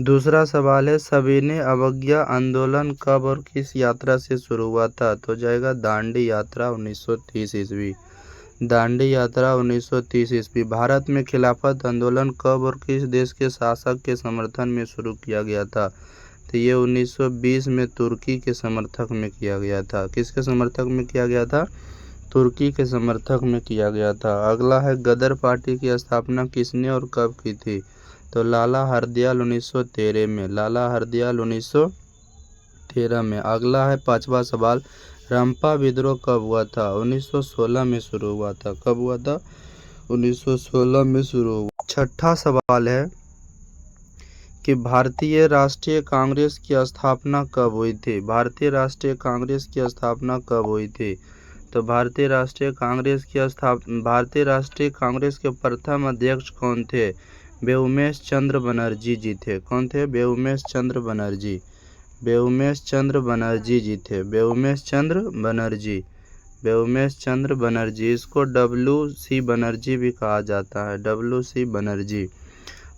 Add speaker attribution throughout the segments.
Speaker 1: दूसरा सवाल है, सविनय अवज्ञा आंदोलन कब और किस यात्रा से शुरू हुआ था? तो जाएगा दांडी यात्रा 1930 ईस्वी। दांडी यात्रा 1930 ईस्वी। भारत में खिलाफत आंदोलन कब और किस देश के शासक के समर्थन में शुरू किया गया था? तो ये 1920 में तुर्की के समर्थक में किया गया था। किसके समर्थक में किया गया था? तुर्की के समर्थक में किया गया था। अगला है, गदर पार्टी की स्थापना किसने और कब की थी? तो लाला हरदयाल 1913 में। लाला हरदयाल 1913 में। अगला है, पांचवा सवाल, रंपा विद्रोह कब हुआ था? 1916 में शुरू हुआ था। कब हुआ था? 1916 में शुरू हुआ। छठा सवाल है कि भारतीय राष्ट्रीय कांग्रेस की स्थापना कब हुई थी? भारतीय राष्ट्रीय कांग्रेस की स्थापना कब हुई थी? तो भारतीय राष्ट्रीय कांग्रेस के प्रथम अध्यक्ष कौन थे? बेउमेश चंद्र बनर्जी जी थे। कौन थे? बेउमेश चंद्र बनर्जी। बेउमेश चंद्र बनर्जी जी थे। बेउमेश चंद्र बनर्जी। बेउमेश चंद्र बनर्जी। इसको WC बनर्जी भी कहा जाता है। WC बनर्जी।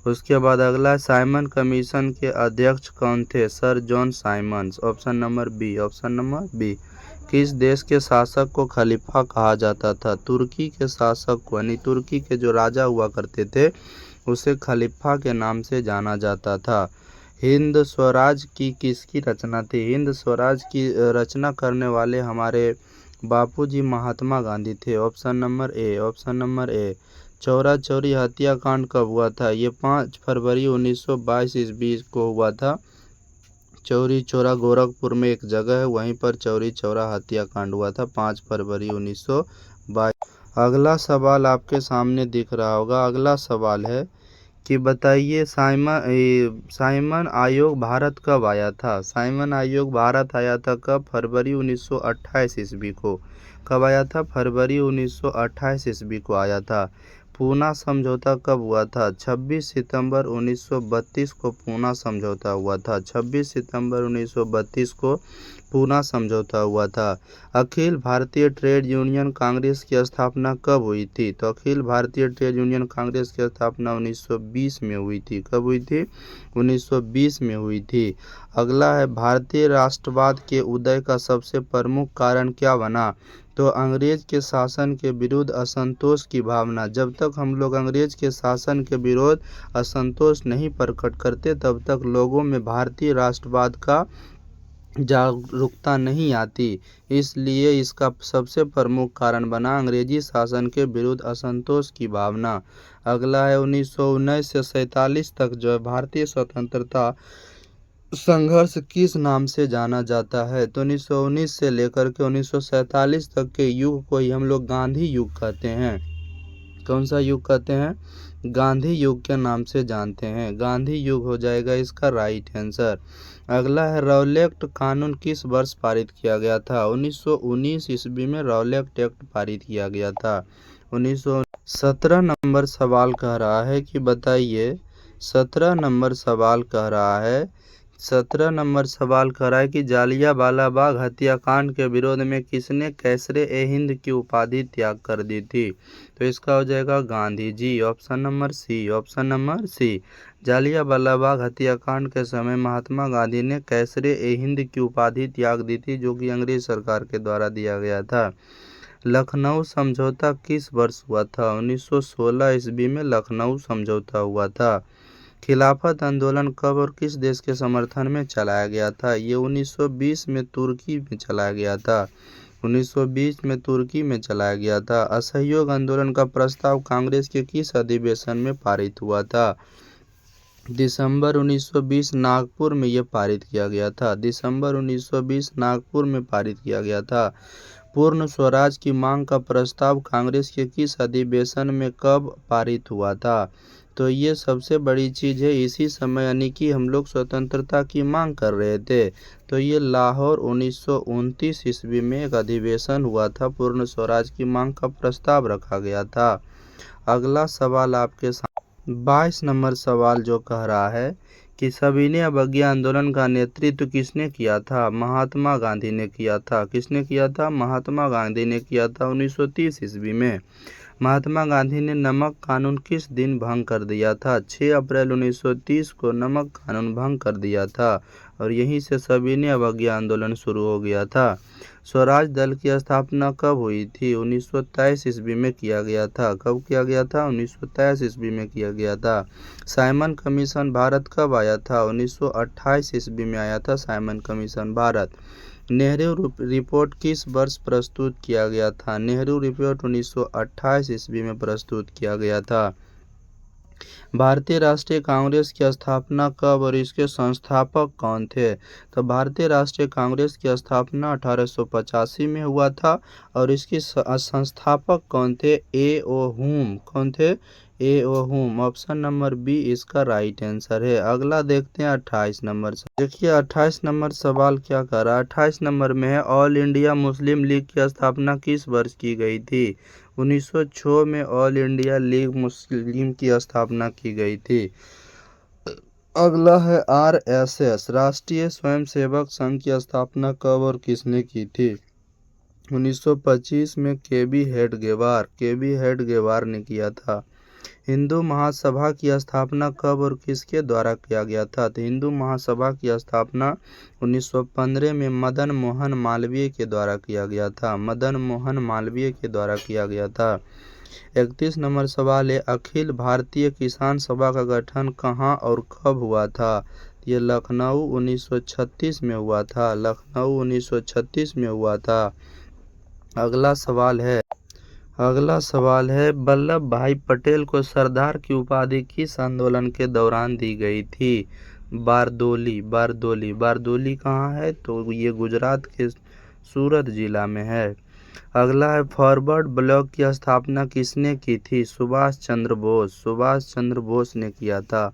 Speaker 1: उसके बाद अगला, साइमन कमीशन के अध्यक्ष कौन थे? Sir John Simons. Option number B. Option number B. किस देश के शासक को खलीफा कहा जाता था? तुर्की के शासक को, यानी तुर्की के जो राजा हुआ करते थे उसे खलीफा के नाम से जाना जाता था। हिंद स्वराज की किसकी रचना थी? हिंद स्वराज की रचना करने वाले हमारे बापूजी महात्मा गांधी थे। Option number A. Option number A. Chaura Chauri हत्याकांड कब हुआ था? ये 5 फरवरी 1922 ईस्वी को हुआ था। चौरी चौरा गोरखपुर में एक जगह है, वहीं पर चौरी चौरा हत्याकांड हुआ था 5 फरवरी 1922। अगला सवाल आपके सामने दिख रहा होगा। अगला सवाल है कि बताइए, साइमन आयोग भारत कब आया था? साइमन आयोग भारत आया था कब? फरवरी 1928 ईस्वी को। कब आया था? फरवरी 1928 ईस्वी को आया था। पूना समझौता कब हुआ था? 26 सितंबर 1932 को पूना समझौता हुआ था। 26 सितंबर 1932 को पूना समझौता हुआ था। अखिल भारतीय ट्रेड यूनियन कांग्रेस की स्थापना कब हुई थी? तो अखिल भारतीय ट्रेड यूनियन कांग्रेस की स्थापना 1920 में हुई थी। कब हुई थी? 1920 में हुई थी। अगला है, भारतीय राष्ट्रवाद के उदय का सबसे प्रमुख कारण क्या बना? तो अंग्रेज के शासन के विरुद्ध असंतोष की भावना। जब तक हम लोग अंग्रेज के शासन के विरोध असंतोष नहीं प्रकट करते तब तक लोगों में भारतीय राष्ट्रवाद का जागरूकता नहीं आती, इसलिए इसका सबसे प्रमुख कारण बना अंग्रेजी शासन के विरुद्ध असंतोष की भावना। अगला है, 1919 से 47 तक जो है भारतीय स्वतंत्रता संघर्ष किस नाम से जाना जाता है? तो 1919 से लेकर के 1947 तक के युग को ही हम लोग गांधी युग कहते हैं। कौन सा युग कहते हैं? गांधी युग के नाम से जानते हैं। गांधी युग हो जाएगा इसका राइट आंसर। अगला है, रॉलेट कानून किस वर्ष पारित किया गया था? 1919 ईस्वी में रॉलेट एक्ट पारित किया गया था। 17 नंबर सवाल कह रहा है कि बताइए, 17 नंबर सवाल कह रहा है 17 नंबर सवाल कह रहा है कि जालियांवाला बाग हत्याकांड के विरोध में किसने कैसरे-ए-हिंद की उपाधि त्याग कर दी थी? तो इसका हो जाएगा Gandhi ji. Option number C. Option number C. Jallianwala Bagh हत्याकांड के समय महात्मा गांधी ने कैसरे-ए-हिंद की उपाधि त्याग दी थी, जो कि अंग्रेज सरकार के द्वारा दिया गया था। लखनऊ समझौता किस वर्ष हुआ था? 1916 ईस्वी में लखनऊ समझौता हुआ था। खिलाफत आंदोलन कब और किस देश के समर्थन में चलाया गया था? ये 1920 में तुर्की में चलाया गया था। 1920 में तुर्की में चलाया गया था। असहयोग आंदोलन का प्रस्ताव कांग्रेस के किस अधिवेशन में पारित हुआ था? दिसंबर 1920 नागपुर में यह पारित किया गया था। दिसंबर 1920 नागपुर में पारित किया गया था। पूर्ण स्वराज की मांग का प्रस्ताव कांग्रेस के किस अधिवेशन में कब पारित हुआ था? तो ये सबसे बड़ी चीज़ है, इसी समय यानी कि हम लोग स्वतंत्रता की मांग कर रहे थे, तो ये लाहौर 1929 ईस्वी में एक अधिवेशन हुआ था, पूर्ण स्वराज की मांग का प्रस्ताव रखा गया था। अगला सवाल आपके सामने 22 नंबर सवाल जो कह रहा है कि सविनय अवज्ञा आंदोलन का नेतृत्व किसने किया था? महात्मा गांधी ने किया था। किसने किया था? महात्मा गांधी ने किया था 1930 ईस्वी में। महात्मा गांधी ने नमक कानून किस दिन भंग कर दिया था? 6 अप्रैल 1930 को नमक कानून भंग कर दिया था और यहीं से सविनय अवज्ञा आंदोलन शुरू हो गया था। स्वराज दल की स्थापना कब हुई थी? 1923 ईस्वी में किया गया था। कब किया गया था? 1923 ईस्वी में किया गया था। साइमन कमीशन भारत कब आया था? 1928 ईस्वी में आया था Simon commission Bharat. Nehru report किस वर्ष प्रस्तुत किया गया था? नेहरू रिपोर्ट 1928 ईस्वी में प्रस्तुत किया गया था। भारतीय राष्ट्रीय कांग्रेस की स्थापना कब और इसके संस्थापक कौन थे? तो भारतीय राष्ट्रीय कांग्रेस की स्थापना 1885 में हुआ था और इसके संस्थापक कौन थे? ए ओ हुम। कौन थे? ए ओ हुम। ऑप्शन नंबर बी इसका राइट आंसर है। अगला देखते हैं 28 नंबर से। देखिए 28 नंबर सवाल क्या कर रहा है। 28 नंबर में है ऑल इंडिया मुस्लिम लीग की स्थापना किस वर्ष की गई थी? 1906 में ऑल इंडिया लीग मुस्लिम की स्थापना की गई थी। अगला है आरएसएस राष्ट्रीय स्वयंसेवक संघ की स्थापना कब और किसने की थी? 1925 में केबी हेडगेवार ने किया था। हिंदू महासभा की स्थापना कब और किसके द्वारा किया गया था? तो हिंदू महासभा की स्थापना 1915 में मदन मोहन मालवीय के द्वारा किया गया था। मदन मोहन मालवीय के द्वारा किया गया था। 31 नंबर सवाल है अखिल भारतीय किसान सभा का गठन कहाँ और कब हुआ था? ये लखनऊ 1936 में हुआ था। लखनऊ 1936 में हुआ था। अगला सवाल है वल्लभ भाई पटेल को सरदार की उपाधि किस आंदोलन के दौरान दी गई थी? बारदोली कहाँ है? तो ये गुजरात के सूरत जिला में है। अगला है फॉरवर्ड ब्लॉक की स्थापना किसने की थी? सुभाष चंद्र बोस ने किया था।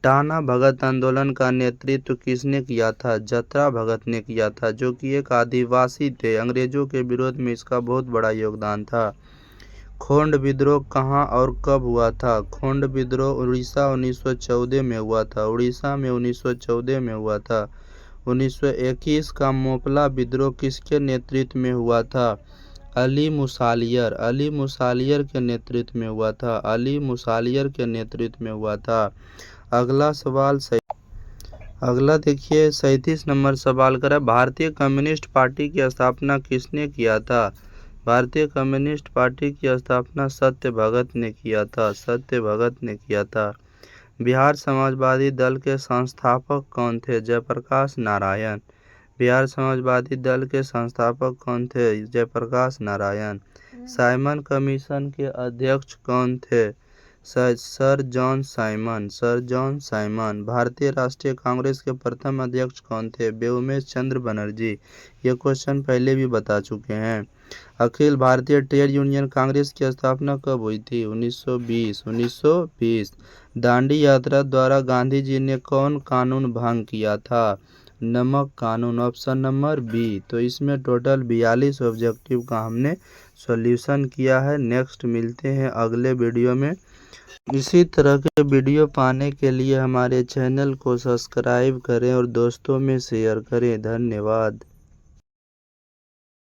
Speaker 1: टाना भगत आंदोलन का नेतृत्व किसने किया था? जतरा भगत ने किया था, जो कि एक आदिवासी थे। अंग्रेजों के विरोध में इसका बहुत बड़ा योगदान था। खोंड विद्रोह कहाँ और कब हुआ था? खोंड विद्रोह उड़ीसा 1914 में हुआ था। 1921 का मोपला विद्रोह किसके नेतृत्व में हुआ था? अली मुसालियर के नेतृत्व में हुआ था। अगला देखिए 37 नंबर सवाल करा भारतीय कम्युनिस्ट पार्टी की स्थापना किसने किया था? भारतीय कम्युनिस्ट पार्टी की स्थापना सत्य भगत ने किया था। बिहार समाजवादी दल के संस्थापक कौन थे? जयप्रकाश नारायण। साइमन कमीशन के अध्यक्ष कौन थे? Sir John Simon. भारतीय राष्ट्रीय कांग्रेस के प्रथम अध्यक्ष कौन थे? बेउमेश चंद्र बनर्जी। ये क्वेश्चन पहले भी बता चुके हैं। अखिल भारतीय ट्रेड यूनियन कांग्रेस की स्थापना कब हुई थी? 1920। दांडी यात्रा द्वारा गांधी जी ने कौन कानून भंग किया था? नमक कानून। Option number B. तो इसमें टोटल 42 ऑब्जेक्टिव का हमने सॉल्यूशन किया है। नेक्स्ट मिलते हैं अगले वीडियो में। इसी तरह के वीडियो पाने के लिए हमारे चैनल को सब्सक्राइब करें और दोस्तों में शेयर करें। धन्यवाद।